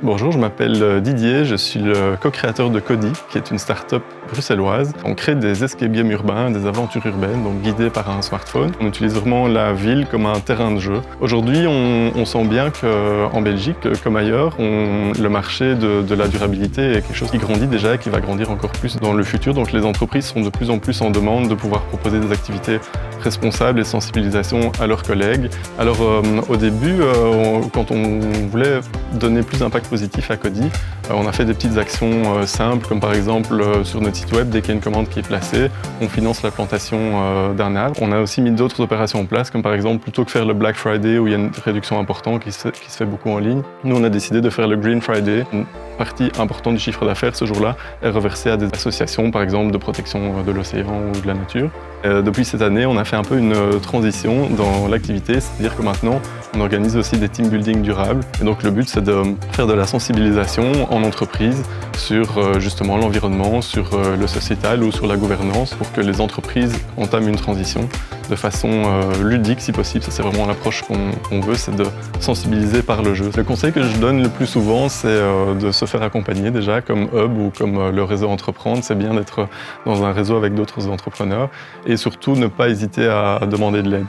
Bonjour, je m'appelle Didier, je suis le co-créateur de Cody, qui est une start-up bruxelloise. On crée des escape games urbains, des aventures urbaines, donc guidées par un smartphone. On utilise vraiment la ville comme un terrain de jeu. Aujourd'hui, on sent bien qu'en Belgique, comme ailleurs, le marché de la durabilité est quelque chose qui grandit déjà et qui va grandir encore plus dans le futur. Donc les entreprises sont de plus en plus en demande de pouvoir proposer des activités responsables et sensibilisation à leurs collègues. Alors au début, quand on voulait donner plus d'impact positif à Cody, on a fait des petites actions simples, comme par exemple sur notre site web, dès qu'il y a une commande qui est placée, on finance la plantation d'un arbre. On a aussi mis d'autres opérations en place, comme par exemple, plutôt que faire le Black Friday où il y a une réduction importante qui se fait beaucoup en ligne, nous on a décidé de faire le Green Friday. Une partie importante du chiffre d'affaires ce jour-là est reversée à des associations, par exemple de protection de l'océan ou de la nature. Depuis cette année, on a fait un peu une transition dans l'activité, c'est-à-dire que maintenant, on organise aussi des team building durables. Et donc le but, c'est de faire de la sensibilisation en entreprise sur justement l'environnement, sur le sociétal ou sur la gouvernance pour que les entreprises entament une transition de façon ludique si possible. Ça, c'est vraiment l'approche qu'on veut, c'est de sensibiliser par le jeu. Le conseil que je donne le plus souvent, c'est de se faire accompagner déjà comme Hub ou comme le réseau Entreprendre. C'est bien d'être dans un réseau avec d'autres entrepreneurs et surtout ne pas hésiter à demander de l'aide.